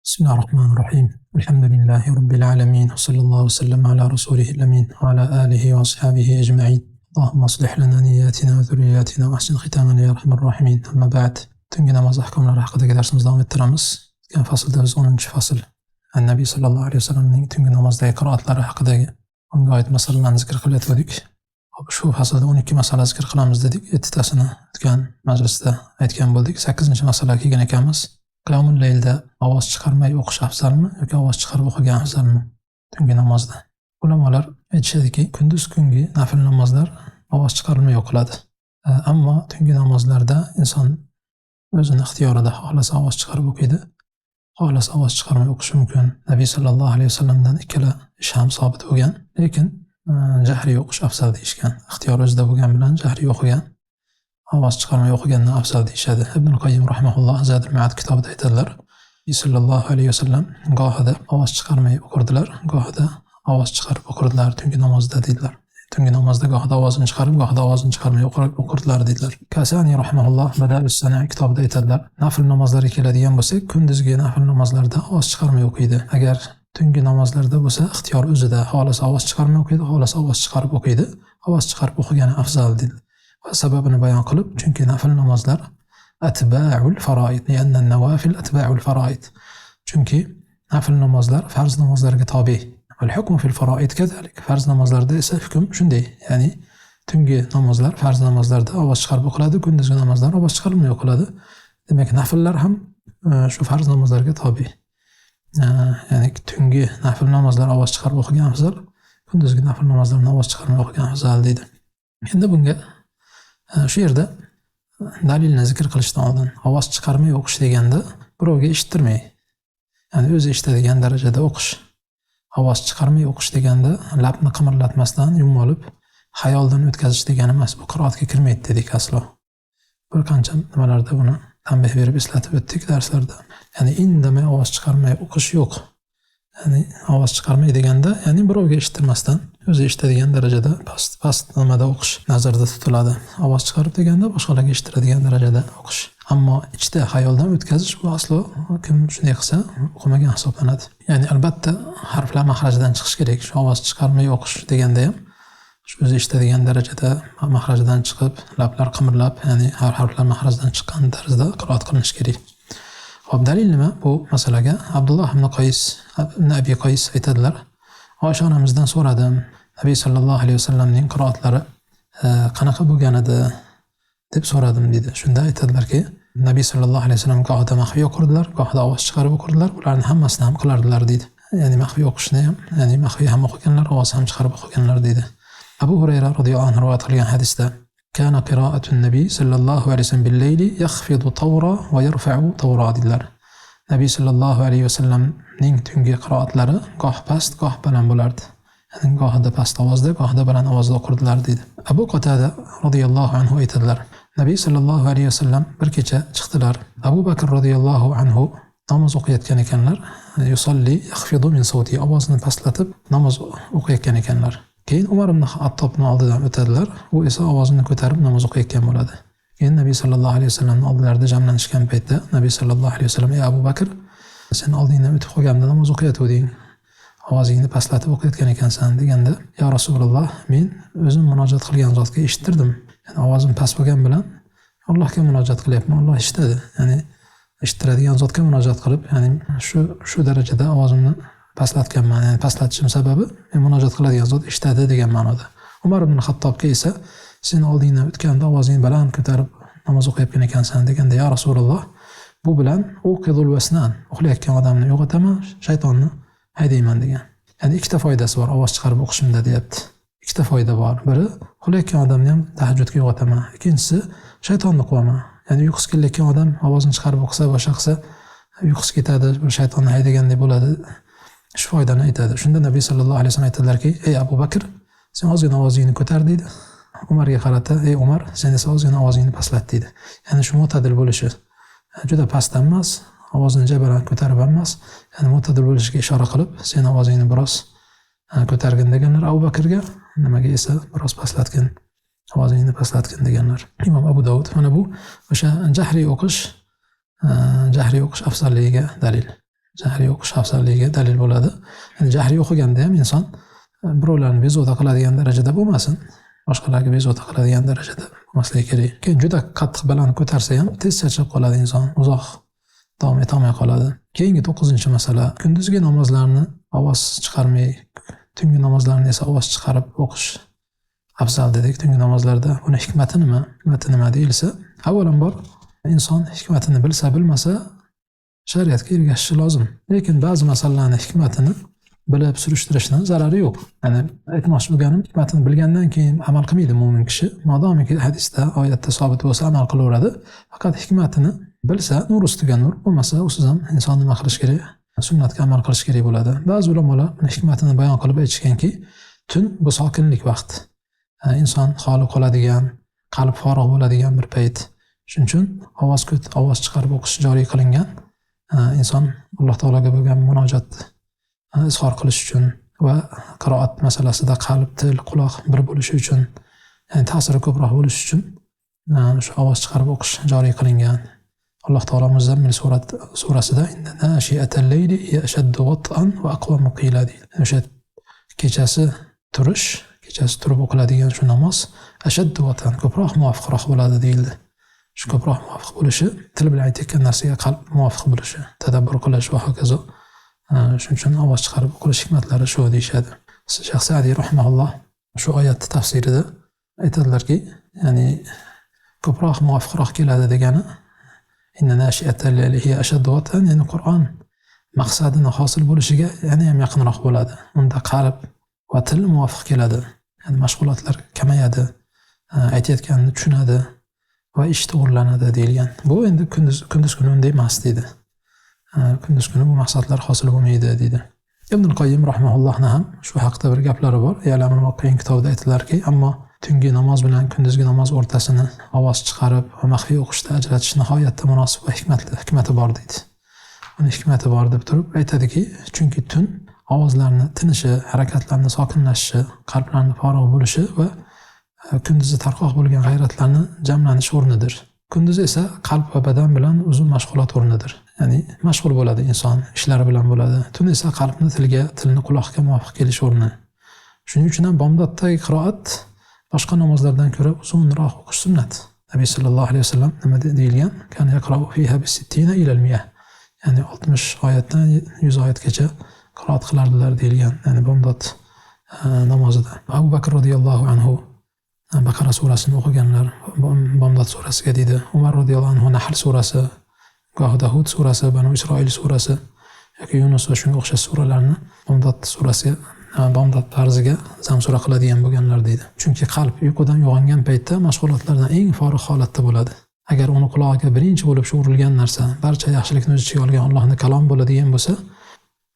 بسم الله الرحمن الرحيم. الحمد لله رب العالمين، وصلى الله وسلم على رسوله الأمين وعلى آله وأصحابه أجمعين. اللهم اصلح لنا نياتنا وذرياتنا وأحسن ختامنا يا أرحم الراحمين. أما بعد، tungi namoz ahkomlari haqidagi darsimizni davom ettiramiz. O'tgan faslda biz 10-fasl Nabiy sallallohu alayhi vasallamning tungi namozdagi qiroatlari haqidagi unga oid masalalarni zikr qilayotgandik. Shu faslda 12 masala zikr qilamiz dedik. 7tasini o'tgan majlisda aytgan bo'ldik. 8-masalaga kelgan ekanmiz. Qiyomul laylda ovoz chiqarmay o'qish afzalmi yoki ovoz chiqarib o'qigan afzalmi tungi namozda? Ulamolar aytishadiki, kunduz kungi nafl namozlar ovoz chiqarmay o'qiladi. Ammo tungi namozlarda inson o'zini ixtiyorida xohlasa ovoz chiqarib o'qiydi, xohlasa ovoz chiqarmay o'qishi mumkin. Nabiy sallallohu alayhi vasallamdan ikkala ish ham sobit bo'lgan, lekin jahriy o'qish afzal deyishgan. Ixtiyor o'zida bo'lgan bilan jahriy o'qigan ovoz chiqarmay o'qigandan afzal deyishadi. Ibn Qayyim rahimahulloh Zadul Ma'ad kitobida aytadilar, sallallohu alayhi vasallam gohida ovoz chiqarmay o'qirdilar, gohida ovoz chiqarib o'qirdilar tungi namozda dedilar. Tungi namozda gohida ovozini chiqarib, gohida ovozini chiqarmay o'qirdilar dedilar. Kasani rahimahulloh Bada'us Sana kitobida aytadilar, nafl namozlarga keladigan bo'lsak, kunduzgi nafl namozlarda ovoz chiqarmay o'qiydi. Agar tungi namozlarda bo'lsa, ixtiyor o'zida, xohlasa ovoz chiqarmay o'qiydi, xohlasa ovoz chiqarib o'qiydi. Ovoz chiqarib o'qigani afzal dedi. Va sababini bayon qilib, chunki nafl namozlar atba'ul faraid, li'anna an-nawafil atba'ul faraid. Chunki nafl namozlar farz namozlarga tobe. Val hukmu fil faraid kadalik. Farz namozlarda esa hukm shunday. Ya'ni tungi namozlar farz namozlarda ovoz chiqarib o'qiladi, kunduzgi namozlar ovoz chiqarilmay o'qiladi. Demak, nafllar ham shu farz namozlarga tobe. Ya'ni tungi nafl namozlar ovoz chiqarib o'qigan afzal, kunduzgi nafl namozlarni ovoz chiqarmay o'qigan afzal deydi. Endi bunga shu yerda dalilni zikr qilishdan oldin ovoz chiqarmay o'qish deganda birovga eshittirmay, ya'ni o'zi eshitadigan darajada o'qish. Ovoz chiqarmay o'qish deganda labni qimirlatmasdan yumib olib xayoldan o'tkazish degani emas. Bu qiroatga kirmaydi dedik aslo. Bir qancha nimalarda buni tanbeh berib eslatib o'tdik darslarda. Ya'ni indamay ovoz chiqarmay o'qish yo'q. Ya'ni ovoz chiqarmay deganda, ya'ni birovga eshittirmasdan o'zi eshitadigan darajada past nimada o'qish nazarda tutiladi. Ovoz chiqarib deganda boshqalarga eshittiradigan darajada o'qish. Ammo ichda xayoldan o'tkazish bu aslo kim shunday qilsa o'qimagan hisoblanadi. Ya'ni albatta harflar mahrajidan chiqish kerak. Shu ovoz chiqarmay o'qish deganda ham shu o'zi eshitadigan darajada mahrajidan chiqib, lablar qimirlab, ya'ni har harflar mahrajidan chiqqan tarzda qiroat qilinishi kerak. Xo'p, dalil nima bu masalaga? Abdulloh ibn Abi Qays aytadilar, Oysha onamizdan so'radim, Nabiy sallallohu alayhi vasallamning qiroatlari qanaqa bo'lgan edi deb so'radim dedi. Shunda aytadilarki, Nabiy sallallohu alayhi vasallam gohida maxfiy o'qirdilar, gohida ovoz chiqarib o'qirdilar, ularni hammasini ham qilardilar dedi. Ya'ni maxfiy o'qishni ham, ya'ni maxfiy ham o'qiganlar, ovoz ham chiqarib o'qiganlar dedi. Abu Hurayra radhiyallohu anhu rivoyat qilgan hadisda, kana qira'atu an-nabiy sallallohu alayhi vasallam bil-layli yakhfidu tawra va yarfa'u tawra dedilar. Nabiy sallallohu alayhi vasallamning tungi qiroatlari goh past, goh baland bo'lardi. Ya'ni gohida past ovozda, gohida baland ovozda o'qirdilar dedi. Abu Qatada radhiyallohu anhu aytadilar, Nabiy sallallohu alayhi vasallam bir kecha chiqdilar. Abu Bakr radhiyallohu anhu namoz o'qiyotgan ekanlar. Yusalli yakhfidu min sawti, ovozini pastlatib namoz o'qiyotgan ekanlar. Keyin Umar ibn Xattobning oldidan o'tadilar. U esa ovozini ko'tarib namoz o'qiyotgan bo'ladi. Keyin Nabiy sallallohu alayhi vasallamning oldilarida jamlanishgan paytda Nabiy sallallohu alayhi vasallam, "Ey Abu Bakr, sen oldingdan o'tib qolganda namoz o'qiyotganding. Ovozingni pastlatib o'qiyotgan ekansan" deganda, "Ya Rasululloh, men o'zim murojaat qilgan zotga eshittirdim. Ya'ni ovozim past bo'lgan bilan Allohga murojaat qilyapman. Alloh eshitadi. Ya'ni eshittiradigan zotga murojaat qilib, ya'ni shu darajada ovozimni pastlatganman. Ya'ni pastlatishim sababi men murojaat qiladigan zot eshitadi degan ma'noda." Umar ibn Xattobga esa, "Sen oldingdan o'tganda ovozingni baland ko'tarib namoz o'qiyotgan ekansan" deganda, "Ya Rasululloh, bu bilan uqidul vasnan, uxlayotgan odamni uyg'otaman, shaytonni haydayman" degan. Ya'ni ikkita foydasi bor ovoz chiqarib o'qishimda deyapti. Ikkita foyda bor. Biri, uxlayotgan odamni ham tahajjudga uyg'otaman. Ikkinchisi, shaytonni quvaman. Ya'ni uyqusi kelayotgan odam ovozini chiqarib o'qisa, boshqa qilsa uyqusi ketadi, bir shaytonni haydagandek bo'ladi. Shu foydani aytadi. Shunda Nabiy sallallohu alayhi vasallam aytadilarki, "Ey Abu Bakr, sen ozgina ovozingni ko'tar" dedi. Umarga qarata, "Ey Umar, sen esa ozgina ovozingni pastlat" dedi. Ya'ni shu mo'tadil bo'lishi. Juda past emas, ovozini baland ko'tarib emas, ya'ni mo'tadil bo'lishiga ishora qilib, sen ovozingni biroz ko'targin deganlar Abu Bakrga, nimaga esa biroz pastlatgin, ovozingni pastlatgin deganlar. Imom Abu Dovud mana bu o'sha jahriy o'qish afzalligiga dalil. Jahriy o'qish afzalligiga dalil bo'ladi. Yani jahriy o'qiganda ham inson birovlarni bezovta qiladigan darajada bo'lmasin, boshqalarga bezovta qiladigan darajada bo'lmasligi kerak. Keyin juda qattiq baland ko'tarsa ham tez charchab qoladi inson, uzoq davom etolmay qoladi. Keyingi 9-masala, kunduzgi namozlarni ovoz chiqarmay, tungi namozlarni esa ovoz chiqarib o'qish afzal dedik. Tungi namozlarda buni hikmati nima? Hikmati nima deyilsa, avvalambor inson hikmatini bilsa, bilmasa shariatga ergashishi lozim. Lekin ba'zi masalalarning hikmatini bilib surishtirishdan zarari yo'q. Ya'ni aytmoqchi bo'lganim, hikmatini bilgandan keyin amal qilmaydi mo'min kishi. Modomiki hadisda, oyatda sabit bo'lsa amal qilaveradi. Faqat hikmatini bilsa, nur ustiga nur, bo'lmasa usiz ham inson nima qilish kerak? Sunnatga amal qilish kerak bo'ladi. Ba'zi ulamolar hikmatini bayon qilib aytishganki, tun bu sokinlik vaqti. Inson xoli qoladigan, qalb forigʼ bo'ladigan bir payt. Shuning uchun ovoz chiqarib o'qish joriy qilingan. Inson Alloh taologa bo'lgan munojatni izhor qilish uchun va qiroat masalasida qalb, til, quloq bir bo'lishi uchun, ya'ni ta'siri ko'proq bo'lishi uchun shu ovoz chiqarib o'qish joriy qilingan. Alloh taolo Muzammil surasida nashi'atal layli ashaddu wat'an va aqwamu qila deydi. O'sha kechasi turib o'qiladigan shu namoz ashaddu wat'an, ko'proq muvofiqroq bo'ladi deyildi. Shu ko'proq muvofiq bo'lishi, til bilan aytayotgan narsaga qalb muvofiq bo'lishi, tadabbur qilish va hokazo. Shuning uchun ovoz chiqarib o'qish hikmatlari shu deyshadi. Shayx Sa'diy rahimahulloh shu oyatning tafsirida aytadilarki, ya'ni ko'proq muvofiqroq keladi degani inna nashi'atal layli hiya ashaddu wat'an, ya'ni Qur'on maqsadini hosil bo'lishiga yana ham yaqinroq bo'ladi. Unda qalb va til muvofiq keladi. Ya'ni mashg'ulotlar kamayadi, aytayotganini tushunadi va ish to'g'rilanadi deyilgan. Bu endi kunduz kuni unday emas deydi. Kunduz kuni bu maqsadlar hosil bo'lmaydi deydi. Ibn Qoyyim rahimahullohning ham shu haqda bir gaplari bor. Ya'lamul Muqayyin kitobida aytdilarki, ammo tungi namoz bilan kunduzgi namoz o'rtasini ovoz chiqarib va maxfiy o'qishda ajratish nihoyatda munosib va hikmati bor deydi. Uni hikmati bor deb turib aytadiki, chunki tun ovozlarni tinishi, harakatlarni sokinlashishi, qalblarni forigʼ bo'lishi va kunduzi tarqoq bo'lgan g'ayratlarni jamlanish o'rnidir. Kunduz esa qalb va badan bilan uzun mashg'ulot o'rnidir. Ya'ni mashg'ul bo'ladi inson, ishlari bilan bo'ladi. Tun esa qalbni tilni quloqqa muvofiq kelish o'rni. Shuning uchun ham bomdoddagi qiroat boshqa namozlardan ko'ra uzunroq o'qish sunnat. Nabiy sallallohu alayhi vasallam nima deyilgan? Kana yaqra'u fiha bis-sittina ila al-mi'ah. Ya'ni 60 oyatdan 100 oyatgacha qiroat qilardilar deyilgan. Ya'ni bomdod namozida. Abu Bakr radhiyallohu anhu Baqara surasini o'qiganlar, bomdod surasiga deydi. Umar radhiyallohu anhu Nahl surasi, gohida Hud surasi, Banu Isroil surasi yoki Yunus va shunga o'xshash suralarni bomdod surasiga, bomdod tarziga zamsura qiladigan bo'lganlar deydi. Chunki qalb uyqudan uyg'ongan paytda mashg'ulotlardan eng forig' holatda bo'ladi. Agar uni qulog'iga birinchi bo'lib shu urilgan narsa, barcha yaxshilikni o'z ichiga olgan Allohning kalom bo'ladigan bo'lsa,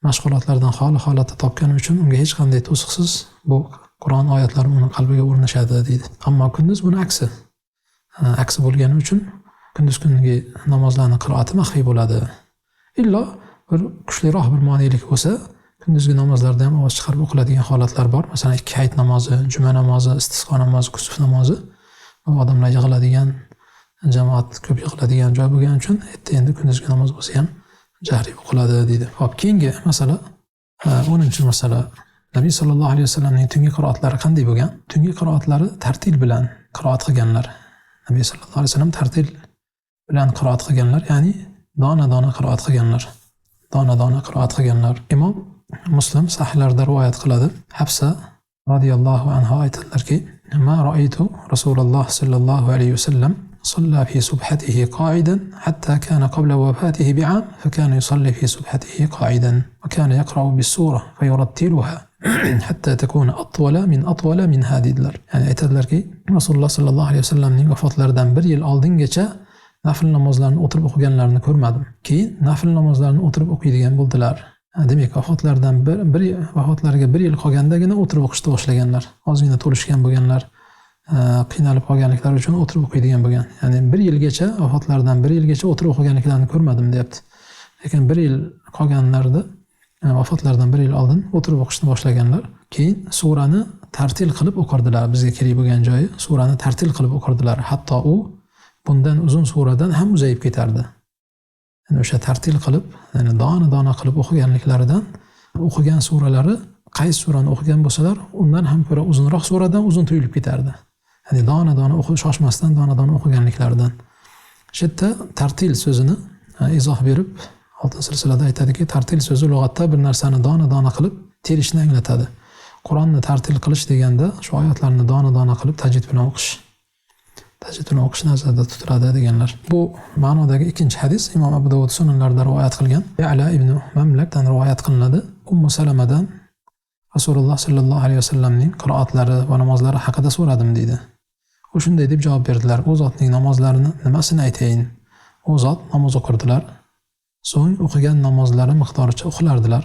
mashg'ulotlardan xoli holatda topgani uchun unga hech qanday to'siqsiz bu Qur'on oyatlari uni qalbiga o'rnashadi deydi. Ammo kunduz buni aksi. Aksi bo'lgani uchun kunduz kungi namozlarning qiroati maxfiy bo'ladi. Illo bir kuchliroq bir monelik bo'lsa, kunduzgi namozlarda ham ovoz chiqarib o'qiladigan holatlar bor. Masalan, 2 hayit namozi, juma namozi, istisqo namozi, kusuf namozi. Bu odamlar yig'iladigan, jamoat ko'p yig'iladigan joy bo'lgani uchun endi kunduzgi namoz bo'lsa ham jahriy o'qiladi deydi. Xo'p, keyingi masala 10-masala. Nabiy sallallohu alayhi vasallamning tungi qiroatlari qanday bo'lgan? Tungi qiroatlari tartil bilan qiroat qilganlar. Nabiy sallallohu alayhi vasallam tartil bilan qiroat qilganlar, ya'ni dona-dona qiroat qilganlar. Dona-dona qiroat qilganlar. Imom Muslim sahihlarida rivoyat qiladi. Hafsa radhiyallohu anha aytadilarki, "Ma ra'aytu Rasululloh sallallohu alayhi vasallam صلى في سبحته قاعدا حتى كان قبل وفاته بعام فكان يصلي في سبحته قاعدا وكان يقرأ بالسورة فيرتلها حتى تكون أطول من هذه. Yani aytadilarki, Rasululloh sallallohu alayhi vasallamning vafotlaridan 1 yil oldingacha nafl namozlarni o'tirib o'qiganlarini ko'rmadim. Keyin nafl namozlarni o'tirib o'qiydigan bo'ldilar. Demak, vafotlariga 1 yil qolgandagina o'tirib o'qishni boshlaganlar. Ozgina to'lishgan bo'lganlar, qiynalib qolganliklari uchun o'tirib o'qiydigan bo'lgan. Ya'ni 1 yilgacha, vafotlaridan 1 yilgacha o'tirib o'qiganliklarini ko'rmadim deyapti. Lekin 1 yil qolganlarida, vafotlaridan 1 yil oldin o'tirib o'qishni boshlaganlar. Keyin surani tartil qilib o'qirdilar. Bizga kerak bo'lgan joyi surani tartil qilib o'qirdilar. Hatto u bundan uzun suradan ham uzayib ketardi. Yani o'sha tartil qilib, ya'ni dona-dona qilib o'qiganliklaridan o'qigan suralari qaysi surani o'qigan bo'lsalar, undan ham ko'ra uzunroq suradan uzun tuyulib ketardi. Ya'ni dona-dona shoshmasdan dona-dona o'qiganliklaridan. Shu yerda tartil so'zini izoh berib, oltin silsilada aytadiki, tartil so'zi lug'atda bir narsani dona-dona qilib terishni anglatadi. Qur'onni tartil qilish deganda shu oyatlarni dona-dona qilib tajvid bilan o'qish. Tajvid bilan o'qish nazarda tutiladi deganlar. Bu ma'nodagi ikkinchi hadis Imom Abu Dovud sunanlarida rivoyat qilgan. Ya'la ibn Mamlakdan rivoyat qilinadi. Ummu Salamadan Rasululloh sallallohu alayhi vasallamning qiroatlari va namozlari haqida so'radim deydi. U shunday deb javob berdilar: "U zotning namozlarini nimasini aytayin? U zot namoz o'qirdilar. So'ng o'qigan namozlari miqdoricha uxlardilar.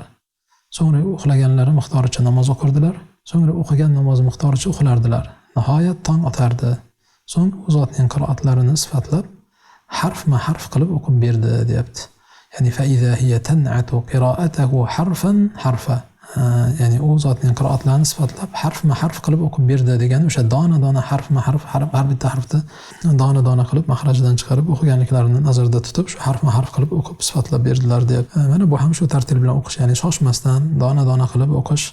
So'ngra uxlaganlari miqdoricha namoz o'qirdilar. So'ngra o'qigan namoz miqdoricha uxlardilar. Nihoyat tong otardi. So'ng u zotning qiroatlarini sifatlab harfma-harf qilib o'qib berdi", deyapti. Ya'ni fa iza hiya tan'atu qira'atahu harfan harfa. Ya'ni u zotning qiroatlarini sifatlab harfma-harf qilib o'qib berdi degani o'sha dona-dona harfma-harf, har bitta harfni dona-dona qilib maxrajidan chiqarib o'qiganliklarini nazarda tutib, shu harfma-harf qilib o'qib sifatlab berdilar deb. Mana bu ham shu tartil bilan o'qish, ya'ni shoshmasdan dona-dona qilib o'qish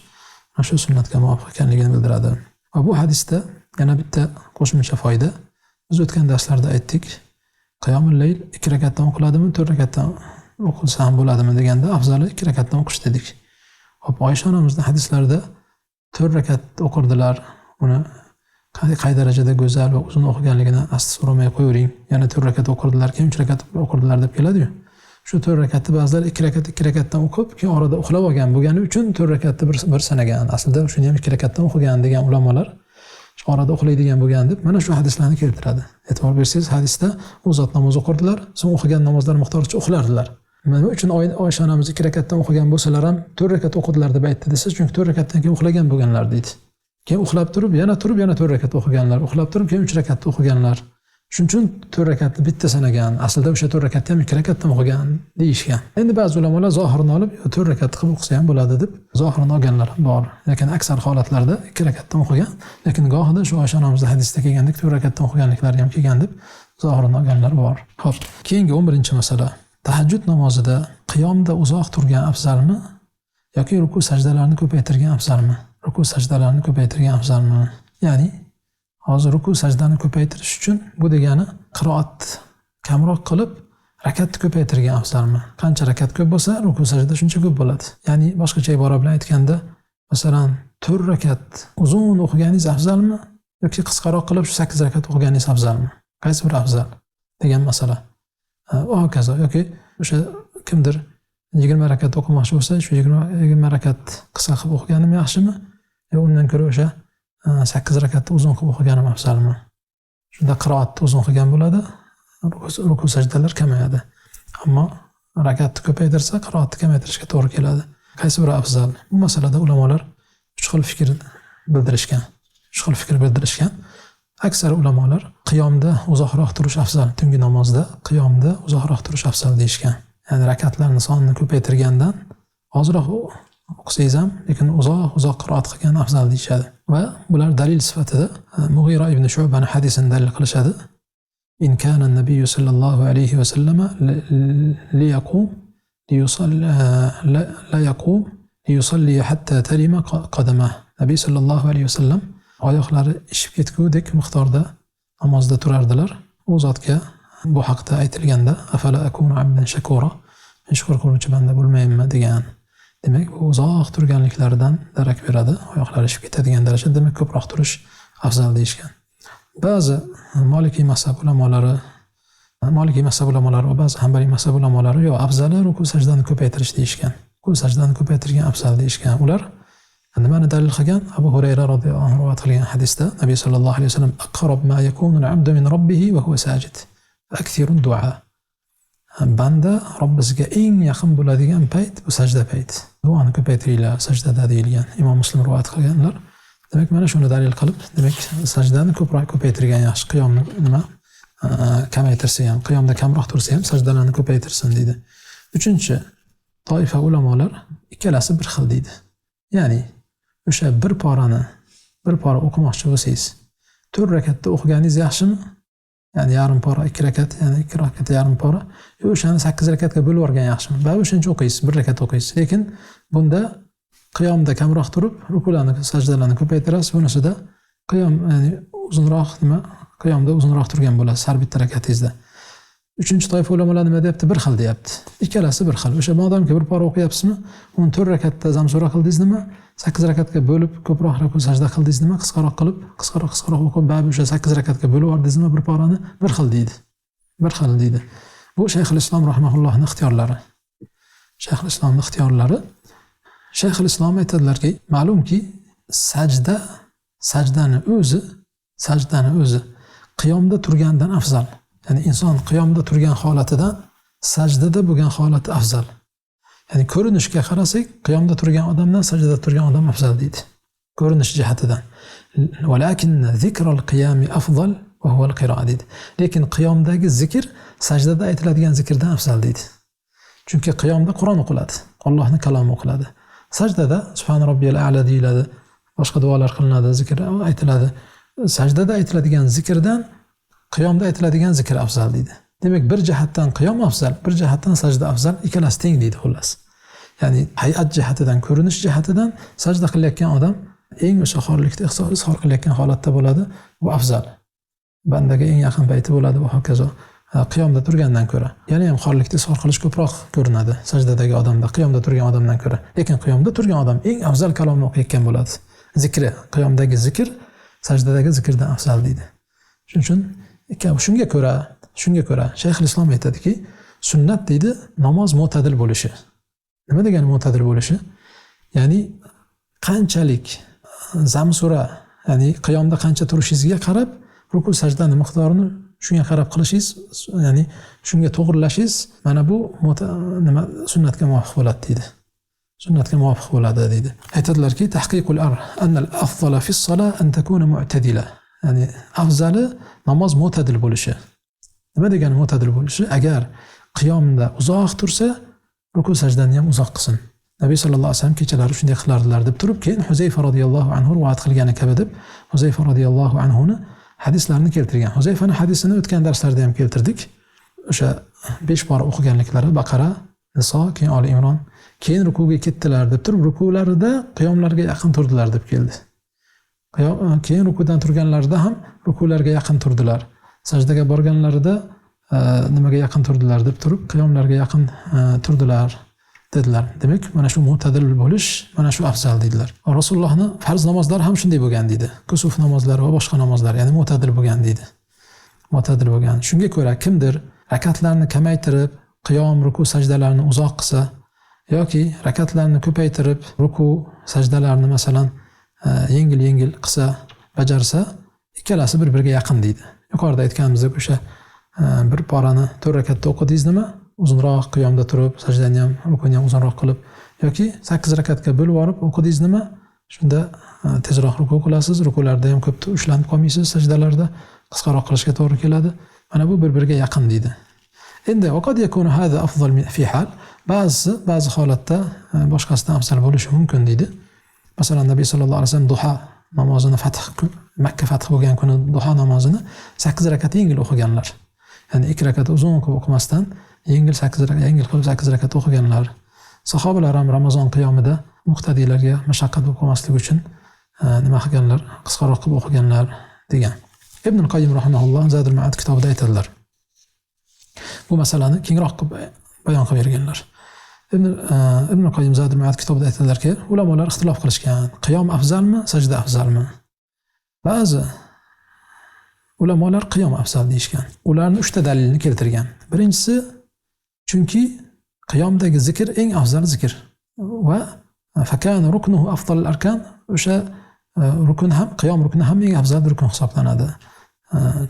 shu sunnatga muvofiq ekanligini bildiradi. Va bu hadisda yana bitta qo'shimcha foyda. Biz o'tgan darslarda aytdik, qiyomul layl 2 rakatdan o'qiladimi, 4 rakatdan o'qilsa ham bo'ladimi deganda afzali 2 rakatdan o'qish dedik. Hop, Oysha onamizning hadislarida 4 rakat o'qirdilar. Uni qay darajada go'zal va uzun o'qiganligini asli so'ramay qo'yavering. Yana 4 rakat o'qirdilar, keyin 3 rakat o'qirdilar deb keladi-yu. Shu 4 rakatni ba'zilar 2 rakatdan o'qib, keyin orada uxlab olgan bo'lgani uchun 4 rakatni bir sanagan. Aslida shuni ham 2 rakatdan o'qigan degan ulamolar shu orada uxlaydigan bo'lgan deb mana shu hadislarni keltiradi. E'tibor bersangiz, hadisda u zot namoz o'qirdilar, so'ng o'qigan namozlar miqdoricha uxlardilar. Nima uchun Oysha onamiz 2 rakatdan o'qigan bo'lsalar ham 4 rakat o'qidilar deb aytdi desa, chunki 4 rakatdan keyin uxlagan bo'lganlar deydi. Keyin uxlab turib, yana 4 rakat o'qiganlar, uxlab turib keyin 3 rakat o'qiganlar. Shuning uchun 4 rakatni bitta sanagan. Aslida o'sha 4 rakatni ham 2 rakatdan o'qigan deyishgan. Endi ba'zi ulamolar zohirini olib 4 rakat qilib o'qisa ham bo'ladi deb zohirini olganlar ham bor. Lekin aksar holatlarda 2 rakatdan o'qigan, lekin gohida shu Oysha onamizning hadisida kelgandek 4 rakatdan o'qiganliklari ham kelgan deb zohirini olganlar bor. Xo'p, keyingi 11-masala. Tahajjud namozida qiyomda uzoq turgan afzalmi yoki ruku sajdalarni ko'paytirgan afzalmi? Ruku sajdalarni ko'paytirgan afzalmi? Ya'ni hozir ruku sajdani ko'paytirish uchun bu degani qiroat kamroq qilib rakatni ko'paytirgan afzalmi? Qancha rakat ko'p bo'lsa, ruku sajda shuncha ko'p bo'ladi. Ya'ni boshqacha ibora bilan aytganda, masalan, 4 rakat uzun o'qiganingiz afzalmi yoki qisqaroq qilib 8 rakat o'qiganingiz afzalmi? Qaysi biri afzal degan masala. Va hokazo. Yoki o'sha kimdir 20 rakat o'qimoqchi bo'lsa, shu 20 rakat qisqa qilib o'qiganim yaxshimi? Yo undan ko'ra o'sha 8 rakatni uzun qilib o'qiganim afzalmi? Shunda qiroatni uzun qilgan bo'ladi, ruku sajdalar kamayadi. Ammo rakatni ko'paytirsa, qiroatni kamaytirishga to'g'ri keladi. Qaysi biri afzal? Bu masalada ulamolar 3 xil fikr bildirishgan. Aksar ulamolar qiyomda uzoqroq turish afzal, tungi namozda qiyomda uzoqroq turish afzal deyishgan. Ya'ni rakatlarning sonini ko'paytirgandan ozroq o'qisangiz ham, lekin uzoq qiroat qilgan afzal deyishadi. Va bular dalil sifatida Mughira ibn Shu'bani hadisini dalil qilishadi. In kana an-nabiy sallallohu alayhi va sallam liyusalli hatta tarima qadamah. Nabiy sallallohu alayhi va sallam oyoqlari ishib ketgudek miqdorda namozda turardilar. U zotga bu haqda aytilganda afala akunu abdan shakura, men shukr qiluvchi banda bo'lmaymanmi degan. Demak, u uzoq turganliklaridan darak beradi. Oyoqlari ishib ketadigan darajada, demak ko'proq turish afzal deyishgan. Ba'zi Maliki mazhab ulamolari va ba'zi Hanbali mazhab ulamolari yo afzali ruku sajdani ko'paytirish deyishgan. Ruku sajdani ko'paytirgan afzal deyishgan. Ular nimani dalil qilgan? Abu Hurayra radhiyallohu anhu rivoyat qilgan hadisda Nabiy sallallohu alayhi vasallam aqrab ma yakunu al-'abdu min rabbih va huwa sajid. Akthiru du'a. Banda Robbisiga eng yaqin bo'ladigan payt bu sajda payti. Duoni ko'paytiringlar sajdada deyilgan. Imom Muslim rivoyat qilganlar. Demak, mana shuni dalil qilib, demak, sajdani ko'proq ko'paytirgan yaxshi. Qiyomni kamaytirsa ham, qiyomda kamroq tursa ham sajdalarni ko'paytirsin deydi. 3-toifa ulamolar ikkalasi bir xil deydi. Ya'ni o'sha bir pora o'qimoqchi bo'lsangiz, 4 rakatda o'qiganingiz yaxshimi ya'ni yarim pora 2 rakat, ya'ni 2 rakat yarim pora. O'shani 8 rakatga bo'lib olgan yaxshimi? Baribir shuncha o'qiysiz, 1 rakat o'qiysiz. Lekin bunda qiyomda kamroq turib, rukularni, sajdalarni ko'paytirasiz. Bunisida qiyom, ya'ni uzunroq qiyomda uzunroq turgan bo'lasiz har bitta rakatingizda. Uchinchi toifa ulamolar nima deyapti? Bir xil deyapti. Ikkalasi bir xil. O'sha modomki bir pora o'qiyapsizmi, uni 4 rakatda zamsura qildingizmi, 8 rakatga bo'lib ko'proq ruku sajda qildingizmi, qisqaroq qilib, qisqaroq o'qib, baribir o'sha 8 rakatga bo'lib yubordingizmi, bir porani bir xil deydi. Bir xil deydi. Bu Shayxul Islom rahimahullohning ixtiyorlari. Shayxul Islomning ixtiyorlari. Shayxul Islom aytadilarki, ma'lumki, sajdani o'zi qiyomda turgandan afzal. Ya'ni inson qiyomda turgan holatidan sajdada bo'lgan holati afzal. Ya'ni ko'rinishga qarasak, qiyomda turgan odamdan sajdada turgan odam afzal deydi. Ko'rinish jihatidan. Walakin zikrul qiyami afzal va huwa al-qira'a deydi. Lekin qiyomdagi zikr sajdada aytiladigan zikrdan afzal deydi. Chunki qiyomda Qur'on o'qiladi, Allohning kalomi o'qiladi. Sajdada subhan robbiyal a'la deyiladi, boshqa duolar qilinadi, zikr aytiladi. Sajdada aytiladigan zikrdan qiyomda aytiladigan zikr afzal deydi. Demak, bir jihatdan qiyom afzal, bir jihatdan sajda afzal, ikkalasi teng deydi xullas. Ya'ni hay'at jihatidan, ko'rinish jihatidan sajda qilayotgan odam eng o'sha xorlikda izhor qilayotgan holatda bo'ladi, bu afzal. Bandaga eng yaqin payti bo'ladi va hokazo. Qiyomda turgandan ko'ra, ya'ni ham xorlikda izhor qilish ko'proq ko'rinadi sajdadagi odamda, qiyomda turgan odamdan ko'ra. Lekin qiyomda turgan odam eng afzal kalomni o'qiyotgan bo'ladi. Zikri, qiyomdagi zikr sajdadagi zikrdan afzal deydi. Shuning uchun shunga ko'ra Shayxul Islom aytadiki, sunnat deydi namoz mo'tadil bo'lishi. Nima degani mo'tadil bo'lishi? Ya'ni qanchalik zamsura, ya'ni qiyomda qancha turishingizga qarab, ruku sajdani miqdorini shunga qarab qilishingiz, ya'ni shunga to'g'rilashingiz, mana bu sunnatga muvofiq bo'ladi deydi. Sunnatga muvofiq bo'ladi deydi. Aytadilarki, tahqiqul annal afzala fi s-sola an takuna mu'tadila. Ya'ni afzali namoz mo'tadil bo'lishi. Nima degani mo'tadil bo'lishi? Agar qiyomda uzoq tursa, ruku sajdani ham uzoq qilsin. Nabiy sallallohu alayhi vasallam kechalari shunday qilardilar deb turib, keyin Huzayfa radhiyallohu anhu rivoyat qilgani kabi deb Huzayfa radhiyallohu anhuni hadislarni keltirgan. Huzayfaning hadisini o'tgan darslarda ham keltirdik. O'sha 5 bor o'qiganliklari Baqara, Niso, keyin Ali Imron, keyin rukuga ketdilar deb turib, rukularida qiyomlarga yaqin turdilar deb keldi. Keyin rukudan turganlarida ham rukularga yaqin turdilar. Sajdaga borganlarida nimaga yaqin turdilar deb turib, qiyomlarga yaqin turdilar dedilar. Demak, mana shu mo'tadil bo'lish, mana shu afzal dedilar. Rasulullohning farz namozlari ham shunday bo'lgan dedi. Kusuf namozlari va boshqa namozlar, ya'ni mo'tadil bo'lgan dedi. Mo'tadil bo'lgan. Shunga ko'ra kimdir rakatlarni kamaytirib, qiyom, ruku, sajdalarni uzoq qilsa yoki rakatlarni ko'paytirib, ruku, sajdalarni masalan yengil qilsa, bajarsa, ikkalasi bir-biriga yaqin deydi. Yuqorida aytganimizdek o'sha bir porani 4 rakatda o'qidingizmi? Uzunroq qiyomda turib, sajdani ham, rukuni ham uzunroq qilib yoki 8 rakatga bo'lib olib o'qidingizmi? Shunda tezroq ruku qilasiz, rukularda ham ko'p ushlanib qolmaysiz, sajdalarda qisqaroq qilishga to'g'ri keladi. Mana bu bir-biriga yaqin deydi. Endi vaqad yakunu hada afzal fi hal, ba'zi holatda boshqasidan afzal bo'lishi mumkin deydi. Masalan, Nabiy sallallohu alayhi vasallam duha namozini Makka fath bo'lgan kuni duha namozini 8 rakat yengil o'qiganlar. Ya'ni 2 rakat uzun qilib o'qimasdan yengil qilib 8 rakat o'qiganlar. Sahobalar ham Ramazon qiyomida muqtadiylarga mashaqqat bo'lib qolmasligi uchun nima qilganlar? Qisqaroq qilib o'qiganlar degan. Ibn al-Qayyim rahimahulloh Zadul Ma'ad kitobida aytadilar. Bu masalani kengroq qilib bayon qilib berganlar. Ibn al-Qayyim Zadul Ma'ad kitobida aytadilarki, ulamolar ixtilof qilishgan. Qiyom afzalmi, sajda afzalmi? Ba'zi ulamolar qiyom afzal deyishgan. Ularning 3 ta dalilini keltirgan. Birinchisi, chunki qiyomdagi zikr eng afzal zikr va fakana ruknuhu afzal al-arkan, o'sha rukun ham, qiyom rukni ham eng afzal rukun hisoblanadi.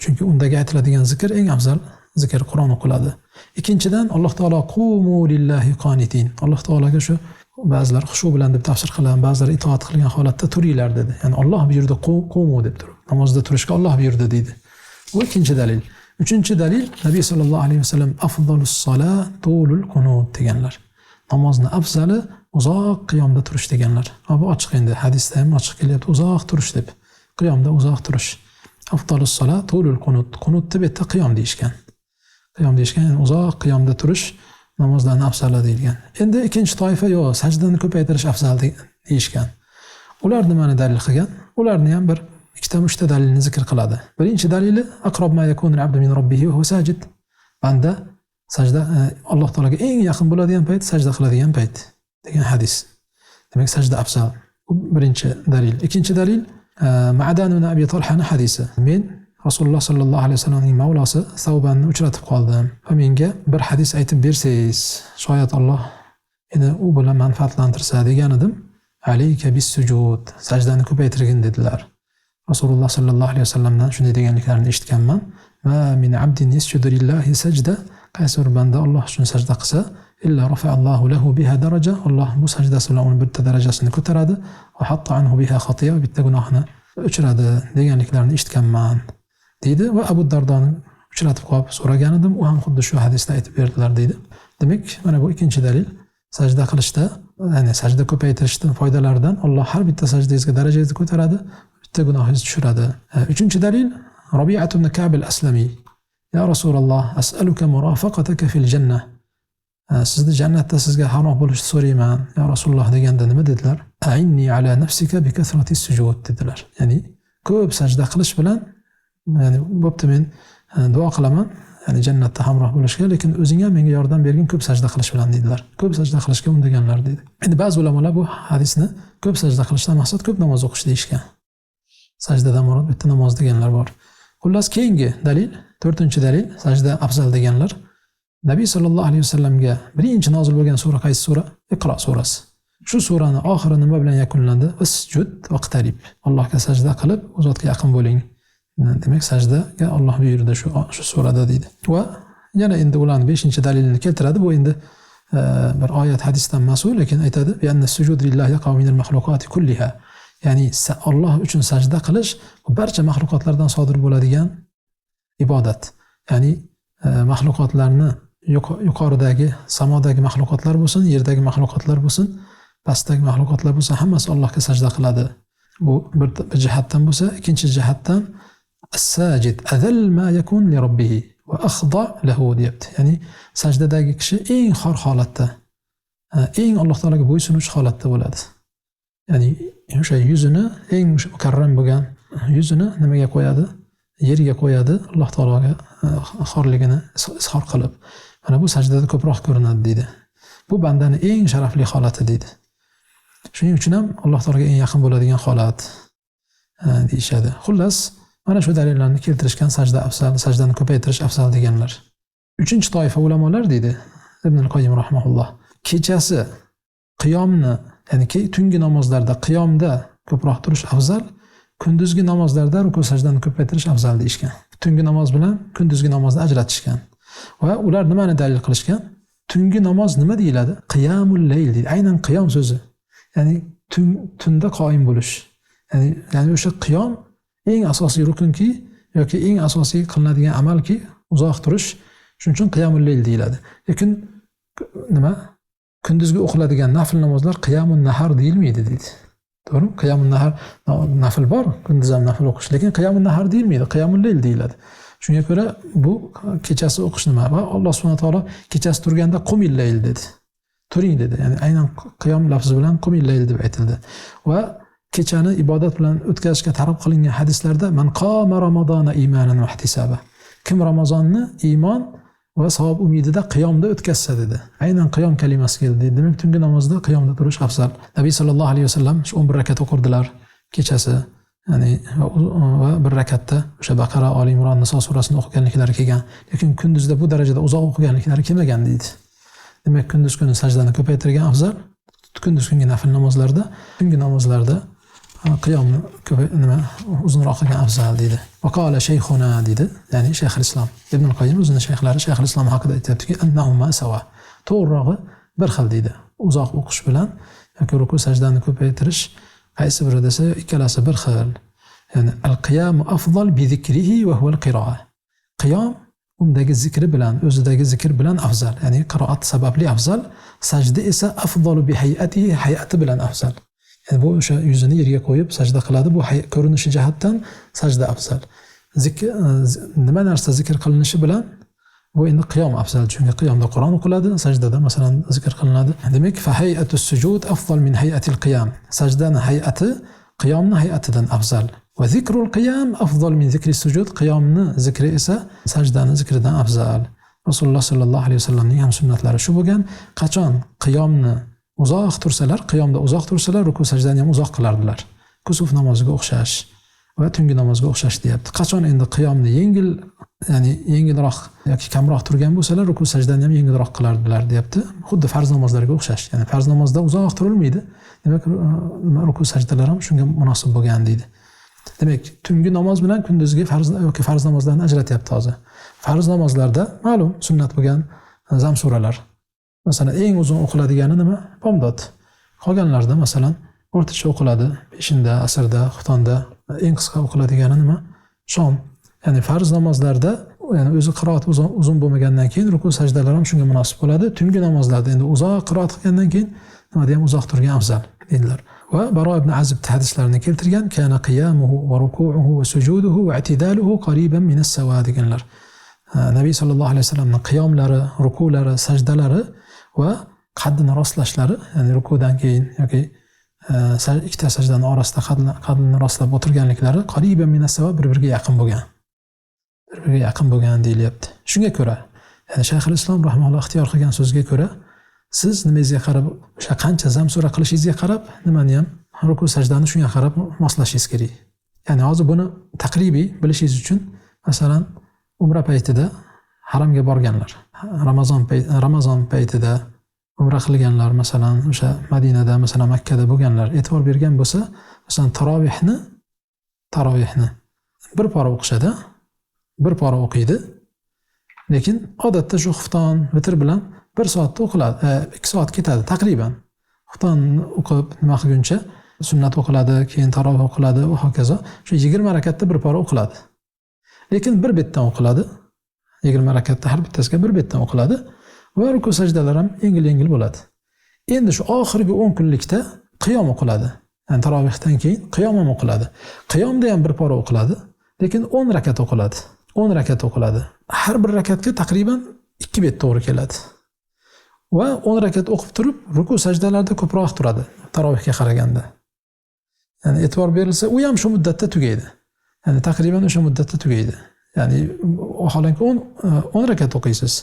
Chunki undagi aytiladigan zikr eng afzal zikr, Qur'on o'qiladi. Ikkinchidan, Alloh taolo qumu lillahi qanitin. Alloh taologa shu ba'zilar xushu bilan deb tafsir qilgan, ba'zilar itoat qilgan holatda turinglar dedi. Ya'ni Alloh buyurdi, qumu deb turib. Namozda turishga Alloh buyurdi deydi. Bu ikkinchi dalil. Uchinchi dalil, Nabiy sallallohu alayhi vasallam afzalus solat tulul qunut deganlar. Namozni afzali uzoq qiyomda turish deganlar. Bu ochiq endi, hadisda ham ochiq kelyapti, uzoq turish deb. Qiyomda uzoq turish. Afdalus solat tulul qunut. Qunut deb bitta qiyom deyishgan. Qiyom deyishgan, yani uzoq qiyomda turish namozlarning afzali deyilgan. Endi ikkinchi toifa yo'q, sajdani ko'paytirish afzal deyishgan. Ular nimani dalil qilgan? Ularni ham bir ikkita uchta dalilni zikr qiladi. Birinchi dalili aqrab ma yakunu al-abdu min robbihi va huwa sajid. Banda sajda Alloh taolaga eng yaqin bo'ladigan payt sajda qiladigan payt degan hadis. Demak sajda afzal. Bu birinchi dalil. Ikkinchi dalil Ma'dan ibn Abi Talhaning hadisi. Men Rasululloh sallallohu alayhi vasallamning mavlosi Savbanni uchratib qoldim. Va menga bir hadis aytib bersangiz, shoyat Alloh meni u bilan manfaatlantirsa degan edim. Alayka bis-sujud. Sajdani ko'paytirgin dedilar. Rasululloh sallallohu alayhi vasallamdan shunday deganliklarini eshitganman. Va min abdin yasjudu lillahi sajda. Qaysi bir banda Alloh uchun sajda qilsa, illa rafa'allohu lahu biha daraja. Alloh bu sajdasi bilan uning bitta darajasini ko'taradi va hatta anhu biha xatiya, bitta gunohni o'chiradi deganliklarini eshitganman deydi. Va Abu Dardoni uchratib qolib so'ragan edim, u ham xuddi shu hadisda aytib berdilar deydi. Demak, mana bu ikkinchi dalil. Sajda qilishda, ya'ni sajda ko'paytirishdan foydalaridan Alloh har bitta sajdangizga darajangizni ko'taradi, bitta gunohingizni tushiradi. Uchinchi dalil Rabi'at ibn Ka'b al-Aslami. Ya Rasululloh, as'aluka murafaqataka fil jannah. Sizni jannatda sizga hamroh bo'lishni so'rayman, ya Rasululloh deganda nima dedilar? A'inni ala nafsika bi kasrati sujud dedilar. Ya'ni ko'p sajda qilish bilan, ya'ni bo'pti men duo qilaman, ya'ni jannatda hamroh bo'lishga, lekin o'zing ham menga yordam bergin ko'p sajda qilish bilan dedilar. Ko'p sajda qilishga undaganlar dedi. Endi ba'zi ulamolar bu hadisni ko'p sajda qilishdan maqsad ko'p namoz o'qish deyishgan. Sajdadan murod bitta namoz deganlar bor. Xullas keyingi dalil, to'rtinchi dalil, sajda afzal deganlar. Nabiy sallallohu alayhi vasallamga birinchi nozil bo'lgan sura qaysi sura? Iqro surasi. Shu suraning oxiri nima bilan yakunlandi? Usjud vaqtarib. Allohga sajda qilib, u zotga yaqin bo'ling. Demak, sajdaga Alloh buyurdi shu surada deydi. Va yana endi ularning 5-dalilini keltiradi. Bu endi bir oyat hadisdan mas'ul, lekin aytadi: "Bi anna sujud lillahi yaqa'u minal mahluqati kulliha." Ya'ni Alloh uchun sajda qilish barcha mahluqotlardan sodir bo'ladigan ibodat. Ya'ni mahluqotlarni yuqoridagi samodagi mahluqotlar bo'lsin, yerdagi mahluqotlar bo'lsin, pastdagi mahluqotlar bo'lsin, hammasi Allohga sajda qiladi. Bu bir jihatdan bo'lsa, ikkinchi jihatdan as-sajid azal ma yakun li robbih va akhda lahu deyapti. Ya'ni sajdadagi kishi eng xor holatda, eng Alloh taolaga bo'ysunuvchi holatda bo'ladi. Ya'ni o'sha yuzini eng mukarram bo'lgan yuzini nimaga qo'yadi? Yerga qo'yadi, Alloh taologa xorligini izhor qilib. Mana bu sajdada ko'proq ko'rinadi deydi. Bu bandani eng sharafli holati deydi. Shuning uchun ham Alloh taologa eng yaqin bo'ladigan holat deyishadi. Xullas, mana shu dalillarni keltirishgan sajda afzal, sajdani ko'paytirish afzal deganlar. Uchinchi toifa ulamolar deydi Ibn al-Qayyim rahimahulloh. Kechasi qiyomni, ya'ni tungi namozlarda qiyomda ko'proq turish afzal, kunduzgi namozlarda ruku sajdani ko'paytirish afzal deyishgan. Tungi namoz bilan kunduzgi namozni ajratishgan. Va ular nimani dalil qilishgan? Tungi namoz nima deyiladi? Qiyamul layl deydi. Aynan qiyom so'zi. Ya'ni tunda qoyim bo'lish. Ya'ni o'sha qiyom eng asosiy rukunki yoki eng asosiy qilinadigan amalki uzoq turish. Shuning uchun qiyamul layl deyiladi. Lekin nima? Kunduzgi o'qiladigan nafl namozlar qiyamun nahar deyilmaydi deydi. To'g'rimi? Qiyamun nahar nafl bor, kunduz ham nafl o'qish, lekin qiyamun nahar deyilmaydi, qiyamul layl deyiladi. Shunga ko'ra bu kechasi o'qish nima? Va Alloh subhanahu taolo kechasi turganda qumil layl dedi. Turing dedi. Ya'ni aynan qiyom lafzi bilan qumil layl deb aytildi. Va kechani ibodat bilan o'tkazishga targ'ib qilingan hadislarda man qama ramazona imanan va ihtisaba. Kim Ramazonni iymon va savob umidida qiyomda o'tkazsa dedi. Aynan qiyom kalimasi keldi. Demak, tungi namozda qiyomda turish afzal. Nabiy sallallohu alayhi vasallam 11 rakat o'qirdilar kechasi. Ya'ni va bir rakatda o'sha Baqara, Ali Imron, Niso surasini o'qiganliklari kelgan. Lekin kunduzda bu darajada uzoq o'qiganliklari kelmagan deydi. Demak, kunduz kuni sajdani ko'paytirgan afzal. Kunduz kungi nafl namozlarda, tungi namozlarda qiyomni uzunroq qilgan afzal deydi. Vaqala shayxuna deydi. Ya'ni Shayx al-Islom Ibn al-Qayyim o'zining shayxlari Shayx al-Islom haqida aytibdiki, annahuma sawa. To'g'rirog'i bir xil deydi. Uzoq o'qish bilan yoki ruku sajdani ko'paytirish qaysi biri desa, ikkalasi bir xil. Ya'ni al-qiyam afzal bi zikrihi va huwa al-qira'a. Qiyom undagi zikri bilan, o'zidagi zikr bilan afzal. Ya'ni qiroat sababli afzal, sajda esa afzalu bi hay'atihi, hay'ati bilan afzal. Yani bu o'sha yuzini yerga qo'yib sajda qiladi. Bu ko'rinishi jihatdan sajda afzal. nima narsa zikr qilinishi bilan bu endi qiyom afzal. Chunki qiyomda Qur'on o'qiladi, sajdada masalan zikr qilinadi. Demak, fa hay'atus sujud afzal min hay'atil qiyam. Sajdani hay'ati qiyomni hay'atidan afzal. Va zikrul qiyam afzal min zikri sujud. Qiyomni zikri esa sajdani zikridan afzal. Rasululloh sallallohu alayhi vasallamning ham sunnatlari shu bo'lgan. Qachon qiyomni uzoq tursalar, qiyomda uzoq tursalar, ruku sajdani ham uzoq qilardilar. Kusuf namoziga o'xshash va tungi namozga o'xshash deyapti. Qachon endi qiyomni yengil, ya'ni yengilroq yoki kamroq turgan bo'lsalar, ruku sajdani ham yengilroq qilardilar deyapti. Xuddi farz namozlarga o'xshash. Ya'ni farz namozda uzoq turilmaydi. Demak, ruku sajdalar ham shunga munosib bo'lgan deydi. Demak, tungi namoz bilan kunduzgi farz yoki farz namozlarni ajratyapti hozir. Farz namozlarda ma'lum sunnat bo'lgan zam suralar. Masalan, eng uzun o'qiladigani nima? Bomdod. Qolganlarda masalan o'rtacha o'qiladi. Peshinda, asrda, xuftonda. Eng qisqa o'qiladigani nima? Shom. Ya'ni farz namozlarda, ya'ni o'zi qiroat uzun bo'lmagandan keyin ruku sajdalar ham shunga munosib bo'ladi. Tungi namozlarda endi uzoq qiroat qilgandan keyin nima ham uzoq turgan afzal dedilar. Va Baro ibn Azib hadislarni keltirgan, kana qiyamuhu va ruku'uhu va sujuduhu va i'tidaluhu qariban min as-sawa deganlar. Nabiy sallallohu alayhi vasallamning qiyomlari, rukulari, sajdalari va qaddini rostlashlari, ya'ni rukudan keyin yoki ikkita sajdaning orasida qaddini rostlab o'tirganliklari qariban min as-sawa bir-biriga yaqin bo'lgan. Bir-biriga yaqin bo'lgan deyilyapti. Shunga ko'ra, ya'ni Shayxul Islom rahimahulloh ixtiyor qilgan so'zga ko'ra, siz nimangizga qarab, o'sha qancha zam sura qilishingizga qarab, nimani ham ruku sajdani shunga qarab moslashingiz kerak. Ya'ni hozir buni taqribiy bilishingiz uchun, masalan, umra paytida haramga borganlar. Ramazon paytida umra qilganlar, masalan, o'sha Madinada, masalan, Makkada bo'lganlar e'tibor bergan bo'lsa, masalan, tarovihni bir pora o'qishadi, bir pora o'qiydi. Lekin odatda shu xufton, vitr bilan 1 soatda o'qiladi, 2 soat ketadi taqriban. Xufton o'qib nima qilguncha sunnat o'qiladi, keyin tarovih o'qiladi va hokazo. Shu 20 rakatda bir pora o'qiladi. Lekin bir betdan o'qiladi. 20 rakatda har bittasiga bir betdan o'qiladi va ruku sajdalar ham yengil bo'ladi. Endi shu oxirgi 10 kunlikda qiyom o'qiladi. Ya'ni tarovihdan keyin qiyom ham o'qiladi. Qiyomda ham bir pora o'qiladi, lekin 10 rakat o'qiladi. 10 rakat o'qiladi. Har bir rakatga taqriban 2 bet to'g'ri keladi. Va 10 rakat o'qib turib, ruku sajdalarda ko'proq turadi tarovihga qaraganda. Ya'ni e'tibor berilsa, u ham shu muddatda tugaydi. Ya'ni taqriban o'sha muddatda tugaydi. Ya'ni vaholanki 10 rakat o'qiysiz.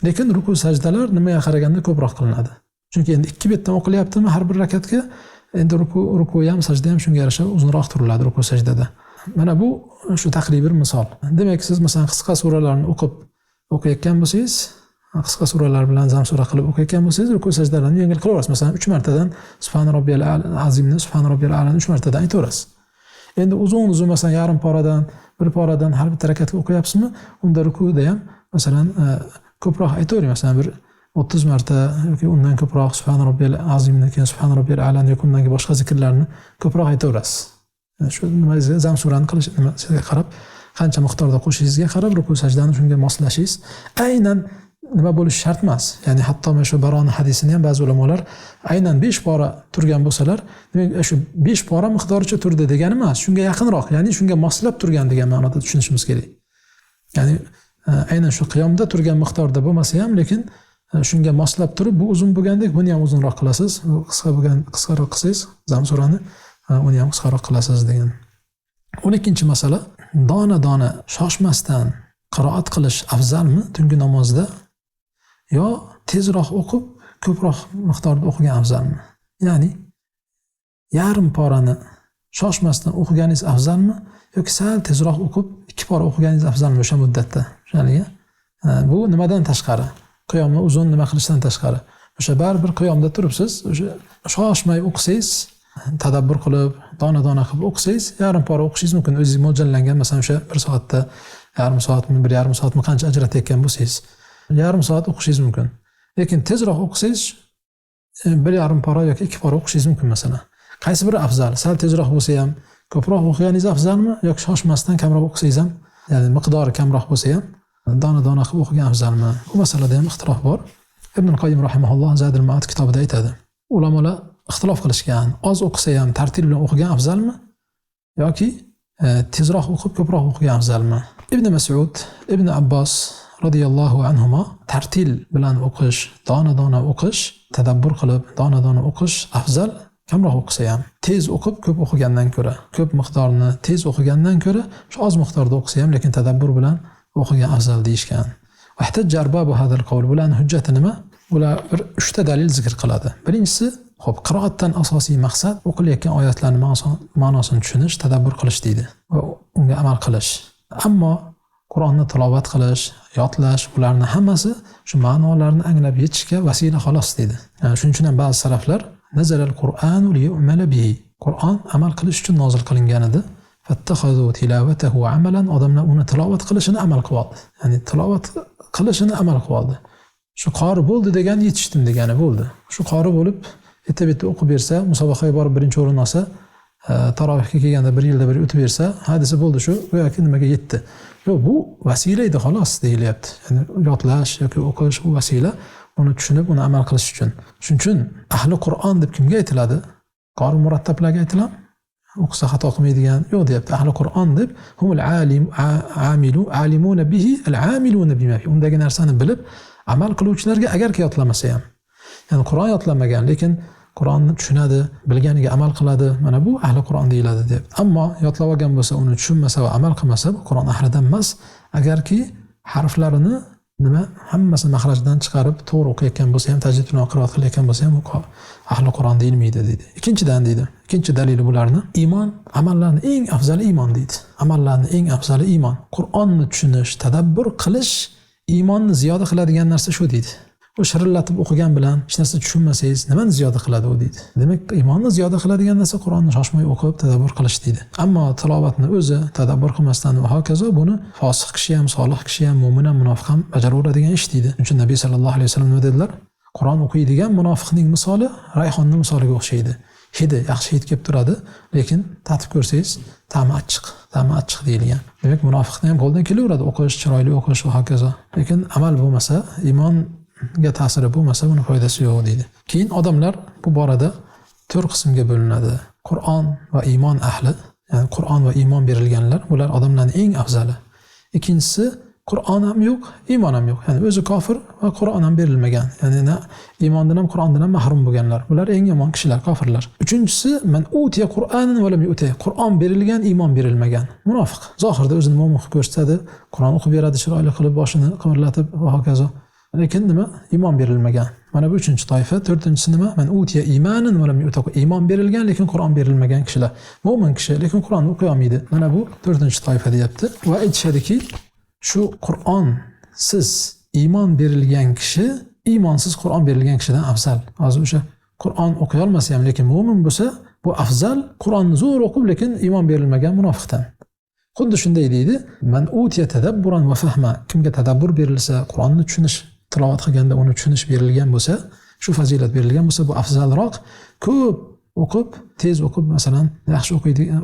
Lekin ruku sajdalar nimaga qaraganda ko'proq qilinadi. Chunki endi 2 betdan o'qilyaptimi har bir rakatga, endi ruku ham sajda ham shunga yarasha uzunroq turiladi ruku sajdada. Mana bu shu taqribiy misol. Demak, siz masalan qisqa suralarni o'qiyotgan bo'lsangiz, qisqa suralar bilan zam sura qilib o'qiyotgan bo'lsangiz, ruku sajdalarni yengil qilaverasiz. Masalan, 3 martadan Subhan robbiyal azimni, Subhan robbiyal a'lani 3 martadan aytaverasiz. Endi uzun masalan yarim poradan, bir poradan har bitta rakatga o'qiyapsizmi, unda rukuda ham masalan ko'proq aytavering, masalan bir 30 marta yoki undan ko'proq Subhan robbiyal azimni, keyin Subhan robbiyal a'lani yoki undagi boshqa zikrlarni ko'proq aytaverasiz. Shu nimangizga zam surani qilishingizga qarab, qancha miqdorda qo'shishingizga qarab ruku sajdani shunga moslashingiz aynan nima bo'lishi shart emas. Ya'ni hatto mana shu Baroni hadisini ham ba'zi ulamolar aynan 5 pora turgan bo'lsalar, demak shu 5 pora miqdoricha turdi degani emas, shunga yaqinroq, ya'ni shunga moslab turgan degan ma'noda tushunishimiz kerak. Ya'ni aynan shu qiyomda turgan miqdorda bo'lmasa ham, lekin shunga moslab turib, bu uzun bo'lgandek, buni ham uzunroq qilasiz, qisqaroq qilsangiz zam surani uni ham qisqaroq qilasiz degan. 12-masala, dona shoshmasdan qiroat qilish afzalmi tungi namozda yo tezroq o'qib ko'proq miqdorda o'qigan afzalmi? Ya'ni yarim porani shoshmasdan o'qiganingiz afzalmi yoki sal tezroq o'qib 2 pora o'qiganingiz afzalmi o'sha muddatda? O'shaliga bu nimadan tashqari? Qiyomni uzun nima qilishdan tashqari. O'sha baribir qiyomda turibsiz, o'sha shoshmay o'qisangiz, tadabbur qilib, dona qilib o'qisangiz, yarim pora o'qishingiz mumkin. O'zingiz mo'ljallangan, masalan, o'sha 1 soatda yarim soatmi, 1,5 soatmi qancha ajratayotgan bo'lsangiz, yarim soat o'qishingiz mumkin. Lekin tezroq o'qisangiz 1,5 pora yoki 2 pora o'qishingiz mumkin masalan. Qaysi biri afzal? Sal tezroq bo'lsa ham ko'proq o'qiganingiz afzalmi yoki shoshmasdan kamroq o'qisangiz ham, ya'ni miqdori kamroq bo'lsa ham dona qilib o'qigan afzalmi? Bu masalada ham ixtilof bor. Ibn Qoyyim rahimahulloh Zadul Ma'ad kitobida aytadi. Ulamolar ixtilof qilishgan. Oz o'qisa ham tartib bilan o'qigan afzalmi yoki tezroq o'qib ko'proq o'qigan afzalmi? Ibn Mas'ud, Ibn Abbos radhiyallohu anhuma tartil bilan o'qish, dona-dona o'qish, tadabbur qilib dona-dona o'qish afzal. Kamroq o'qisa ham, tez o'qib ko'p o'qigandan ko'ra, ko'p miqdorni tez o'qigandan ko'ra, shu oz miqdorda o'qisa ham, lekin tadabbur bilan o'qigan afzal deyishgan. Vahtajja arbabu hadal qawl, bularning hujjati nima? Ular bir 3 ta dalil zikr qiladi. Birinchisi, xo'p, qiroatdan asosiy maqsad o'qilayotgan oyatlarning ma'nosini tushunish, tadabbur qilish deydi va unga amal qilish. Ammo Qur'onni tilovat qilish, yodlash, ularning hammasi shu ma'nolarni anglab yetishga vasila xolos deydi. Yani shuning uchun ham ba'zi salaflar nazalal Qur'anu liyu'mala bihi. Qur'on amal qilish uchun nozil qilingan edi. Fattakhadhu tilawatahu amalan, odamlar uni tilovat qilishini amal qildi. Ya'ni tilovat qilishini amal qildi. Shu qori bo'ldi degan yetishdim degani bo'ldi. Shu qori bo'lib bitta o'qib bersa, musobaqaga borib birinchi o'rin olsa, tarovihga kelganda bir yilda bir o'tib bersa, hadisi bo'ldi shu, yoki nimaga yetdi. Yo'q, bu vasila edi xolos deyilyapti. Ya'ni yodlash yoki o'qish bu vasila, uni tushunib, uni amal qilish uchun. Shuning uchun ahli Qur'on deb kimga aytiladi? Qori murattablarga aytiladi. O'qisa xato qilmaydigan, yo'q deyapti. Ahli Qur'on deb humul alimuna bihi al-amiluna bima fi. Undagi narsani bilib amal qiluvchilarga agarki yodlamasa ham. Ya'ni Qur'on yodlamagan, lekin Qur'onni tushunadi, bilganiga amal qiladi. Mana bu ahli Qur'on deyiladi deb. Ammo yodlab olgan bo'lsa, uni tushunmasa va amal qilmasa, bu Qur'on ahlidan emas. Agarki harflarini hammasi mahrajdan chiqarib to'g'ri o'qiyotgan bo'lsa ham, tajvid bilan qiroat qilayotgan bo'lsa ham, u ahli Qur'on deyilmaydi deydi. Ikkinchidan deydi. Ikkinchi dalili bularni iymon, amallarning eng afzali iymon deydi. Amallarning eng afzali iymon. Qur'onni tushunish, tadabbur qilish iymonni ziyoda qiladigan narsa shu deydi. O shirillatib o'qigan bilan hech narsa tushunmasangiz, nimani ziyoda qiladi u deydi. Demak, iymonni ziyoda qiladigan narsa Qur'onni shoshmay o'qib tadabbur qilish deydi. Ammo tilovatni o'zi tadabbur qilmasdan va hokazo buni fosiq kishi ham, solih kishi ham, mu'min ham, munofiq ham bajaradigan ish deydi. Shuning uchun Nabiy sallallohu alayhi vasallam nima dedilar? Qur'on o'qiydigan munofiqning misoli rayhonning misoliga o'xshaydi. Hidi yaxshi hid kelib turadi, lekin tatib ko'rsangiz, ta'mi achchiq deyilgan. Demak, munofiqning ham qo'ldan kelaveradi o'qish, chiroyli o'qish va hokazo. Lekin amal bo'lmasa, iymonga ta'siri bo'lmasa, uni foydasi yo'q deydi. Keyin odamlar bu borada 4 qismga bo'linadi. Qur'on va iymon ahli, ya'ni Qur'on va iymon berilganlar, ular odamlarning eng afzali. Ikkinchisi, Qur'on ham yo'q, iymon ham yo'q. Ya'ni o'zi kofir va Qur'on ham berilmagan. Ya'ni iymondan ham Qur'ondan ham mahrum bo'lganlar. Ular eng yomon kishilar, kofirlar. Uchinchisi, man utiya Qur'anan va lam yu'ta. Qur'on berilgan, iymon berilmagan. Munofiq. Zohirda o'zini mo'min qilib ko'rsatadi, Qur'on o'qib beradi, chiroyli qilib boshini qimirlatib va hokazo. Lekin nima? Iymon berilmagan. Mana bu uchinchi toifa. To'rtinchisi nima? Man utiya imanan va lam yu'ta. Iymon berilgan, lekin Qur'on berilmagan kishilar. Mo'min kishi, lekin Qur'onni o'qiy olmaydi. Mana bu to'rtinchi toifa deyapti. Va aytishadiki, shu Qur'onsiz iymon berilgan kishi iymonsiz Qur'on berilgan kishidan afzal. Hozir o'sha Qur'on o'qiy olmasa ham, lekin mo'min bo'lsa, bu afzal Qur'onni zo'r o'qib, lekin iymon berilmagan munofiqdan. Xuddi shunday deydi. Man utiya tadabburan va fahma. Kimga tadabbur berilsa, Qur'onni tushunish, tilovat qilganda uni tushunish berilgan bo'lsa, shu fazilat berilgan bo'lsa, bu afzalroq. Ko'p o'qib, tez o'qib, masalan, yaxshi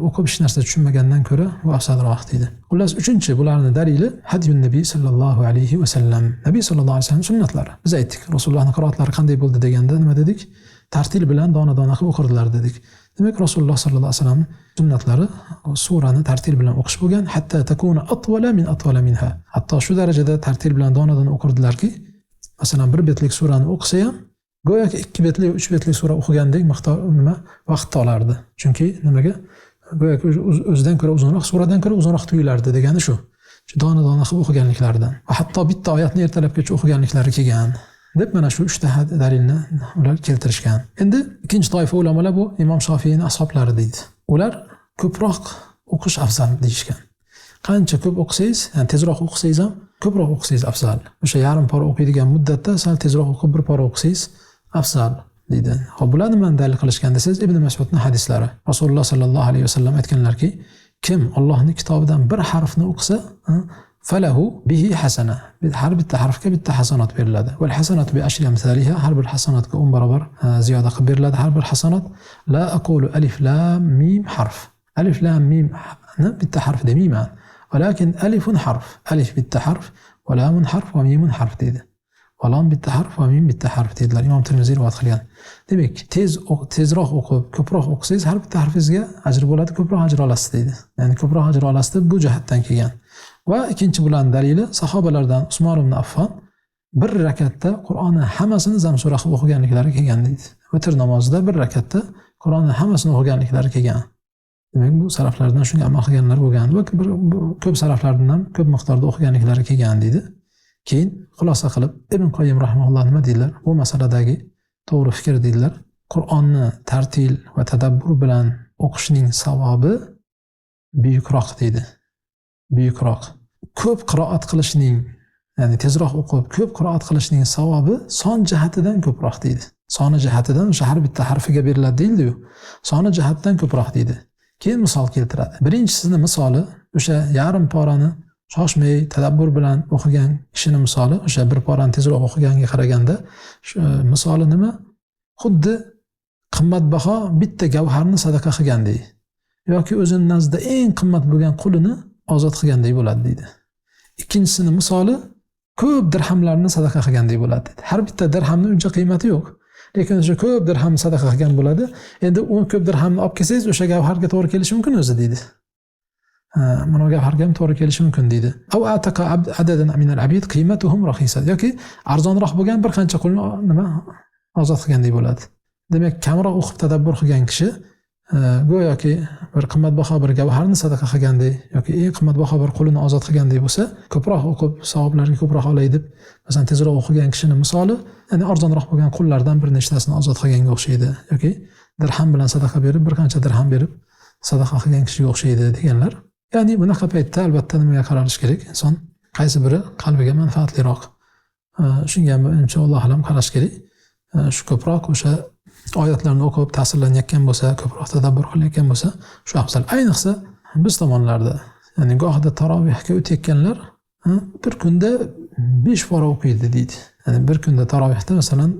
o'qib hech narsa tushunmagandan ko'ra bu afzalroq deydi. Xullas, uchinchi bularning dalili hadiyun nabiy sallallohu alayhi va sallam. Nabiy sallallohu alayhi va sallam sunnatlari. Biz aytdik, Rasulullohning qiroatlari qanday bo'ldi deganda nima dedik? Tartil bilan dona-dona qilib o'qirdilar dedik. Demak, Rasululloh sallallohu alayhi va sallam sunnatlari surani tartil bilan o'qish bo'lgan, hatta takuna atwala minha. Hatto shu darajada tartil bilan dona-dona o'qirdilarki, masalan, bir betlik surani o'qisa ham go'yoki 2 betlik, 3 betlik sura o'qigandek miqdor vaqt olardi. Chunki nimaga? Go'yoki o'zidan ko'ra uzunroq, suradan ko'ra uzunroq tuyulardi degani shu. Shu dona-dona qilib o'qiganliklaridan. Va hatto bitta oyatni ertalabgacha o'qiganliklari kelgan. Deb mana shu 3 ta dalilni ular keltirishgan. Endi ikkinchi toifa ulamolar bu Imom Shofiyning ashablari deydi. Ular ko'proq o'qish afzal deyishgan. Qancha ko'p o'qisangiz, ya'ni tezroq o'qisangiz ham ko'proq o'qisangiz afzal. O'sha yarim pora o'qiydigan muddatda sal tezroq o'qib bir pora o'qisangiz afzal deydi. Xo'p, bular nimani dalil qilishgan desangiz, Ibn Mas'udning hadislari. Rasululloh sallallohu alayhi vasallam aytganlarki, kim Allohning kitobidan bir harfni o'qisa, falahu bihi hasana. Har bitta harfga bitta hasanat beriladi. Val hasanatu bi ashri amsalha. Har bir hasanatga 10 barobar ziyoda qilib beriladi. Har bir hasanat la aqulu alif lam mim harf. Alif lam mim bitta harf demayman. Walakin alifun harf. Alif bitta harf, va lamun harf va mimun harf deydi. falon bitta harf va mim bitta harf dedilar. Imom Termiziy rivoyat qilgan. Demak, tezroq o'qib, ko'proq o'qisangiz har bitta harfingizga ajr bo'ladi, ko'proq ajr olasiz deydi. Ya'ni ko'proq ajr olasiz deb bu jihatdan kelgan. Va ikkinchi bulan dalili sahobalardan Usmon ibn Affon bir rakatda Qur'onni hammasini zamsura qilib o'qiganliklari kelgan deydi. Vitr namozida bir rakatda Qur'onni hammasini o'qiganliklari kelgan. Demak, bu salaflardan shunga amal qilganlar bo'lgan va ko'p salaflardan ham ko'p miqdorda o'qiganliklari kelgan deydi. Keyin xulosa qilib Ibn Qoyyim rahimahulloh nima deydilar? Bu masaladagi to'g'ri fikr deydilar. Qur'onni tartil va tadabbur bilan o'qishning savobi buyukroq deydi. Buyukroq. Ko'p qiroat qilishning, ya'ni tezroq o'qib, ko'p qiroat qilishning savobi son jihatidan ko'proq deydi. Soni jihatidan o'sha har bitta harfiga beriladi deyildi-yu. Soni jihatidan ko'proq deydi. Keyin misol keltiradi. Birinchisining misoli o'sha yarim porani shoshmay tadabbur bilan o'qigan kishining misoli o'sha bir porani tezroq o'qiganga qaraganda misoli nima? Xuddi qimmatbaho bitta gavharni sadaqa qilgandek yoki o'zining nazdida eng qimmat bo'lgan qulini ozod qilgandek bo'ladi deydi. Ikkinchisining misoli ko'p dirhamlarni sadaqa qilgandek bo'ladi deydi. Har bitta dirhamning uncha qiymati yo'q. Lekin o'sha ko'p dirham sadaqa qilgan bo'ladi. Endi u ko'p dirhamni olib kelsangiz o'sha gavharga to'g'ri kelishi mumkin o'zi deydi. Mana gavharga ham to'g'ri kelishi mumkin deydi. Aw ataqa adadan min al-abid qiymatuhum rahisa. Yoki arzonroq bo'lgan bir qancha qulni nima ozod qilgandek bo'ladi. Demak, kamroq o'qib tadabbur qilgan kishi go'yoki bir qimmatbaho bir gavharni sadaqa qilgandek yoki eng qimmatbaho bir qulni ozod qilgandek bo'lsa, ko'proq o'qib savoblarga ko'proq olay deb, masalan, tezroq o'qigan kishining misoli, ya'ni arzonroq bo'lgan qullardan bir nechtasini ozod qilganga o'xshaydi yoki dirham bilan sadaqa berib, bir qancha dirham berib sadaqa qilgan kishiga o'xshaydi deganlar. Ya'ni bunaqa paytda albatta nimaga qaralish kerak? Inson qaysi biri qalbiga manfaatliroq, shunga inshaalloh ham qarash kerak. Shu ko'proq o'sha oyatlarni o'qib ta'sirlanayotgan bo'lsa, ko'proq tadabbur qilayotgan bo'lsa, shu afzal. Ayniqsa biz tomonlarda, ya'ni gohida tarovihga o'tayotganlar bir kunda 5 pora o'qiydi deydi. Ya'ni bir kunda tarovihda masalan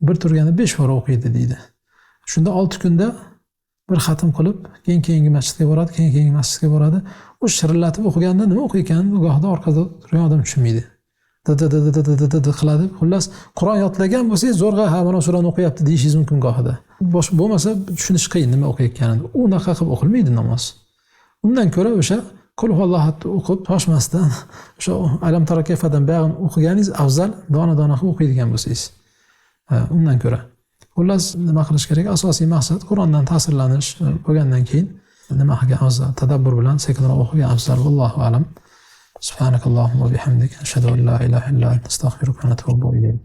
bir turganda 5 pora o'qiydi deydi. Shunda 6 kunda bir xatm qilib, keyingi masjidga boradi, keyingi masjidga boradi. U shirillatib o'qiganda nima o'qiyotganini gohida orqada turgan odam tushunmaydi. Qiladi. Xullas, Qur'on yodlagan bo'lsangiz, zo'rg'a ha mana surani o'qiyapti deyishingiz mumkin gohida. Bosh bo'lmasa tushunish qiyin nima o'qiyotganini. Unaqa qilib o'qilmaydi namoz. Undan ko'ra o'sha Qul huvallohu o'qib, toshmasdan o'sha alam tara kayfadan ba'g'in o'qiganingiz afzal, dona-dona qilib o'qiydigan bo'lsangiz. Undan ko'ra. Xullas, nima qilish kerak? Asosiy maqsad Qur'ondan ta'sirlanish bo'lgandan keyin nima qilgan afzal, tadabbur bilan sekinroq o'qigan afzal. Vallohu a'lam. Subhanakallahumma wa bihamdika ashhadu an la ilaha illa anta astaghfiruka va atubu ilayk.